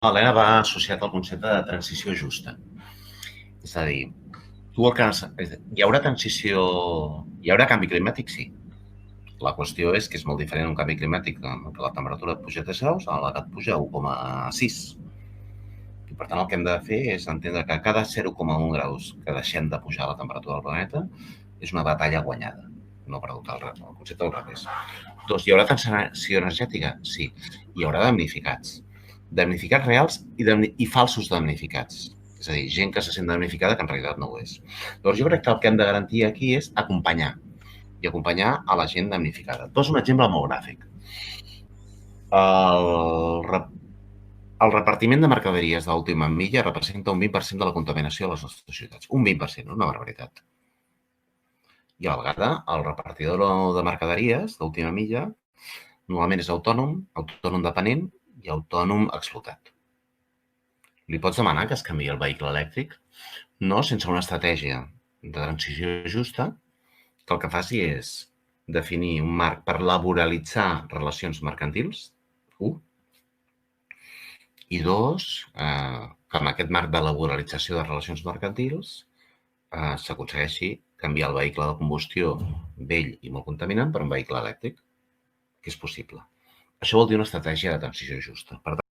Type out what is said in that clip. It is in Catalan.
l'ENA va associat al concepte de transició justa. És a dir, hi haurà transició, hi haurà canvi climàtic, sí. La qüestió és que és molt diferent un canvi climàtic que la temperatura puja 3 graus a la que et puja 1,6. I per tant el que hem de fer és entendre que cada 0,1 graus que deixem de pujar la temperatura del planeta és una batalla guanyada, no perdut el concepte del revés. Dos, hi haurà transició energètica? Sí. Hi haurà damnificats. Damnificats reals i falsos damnificats. És a dir, gent que se sent damnificada que en realitat no ho és. Llavors jo crec que el que hem de garantir aquí és acompanyar i acompanyar a la gent damnificada. Poso un exemple molt gràfic. El repartiment de mercaderies d'última milla representa un 20% de la contaminació de les nostres ciutats. Un 20%, una barbaritat. I a la vegada, el repartidor de mercaderies d'última milla normalment és autònom dependent i autònom explotat. Li pots demanar que es canviï el vehicle elèctric? No sense una estratègia de transició justa, que el que faci és definir un marc per laboralitzar relacions mercantils, 1, i 2, que amb aquest marc de laboralització de relacions mercantils s'aconsegueixi canviar el vehicle de combustió vell i molt contaminant per un vehicle elèctric, que és possible. Això vol dir una estratègia de transició justa. Per tant,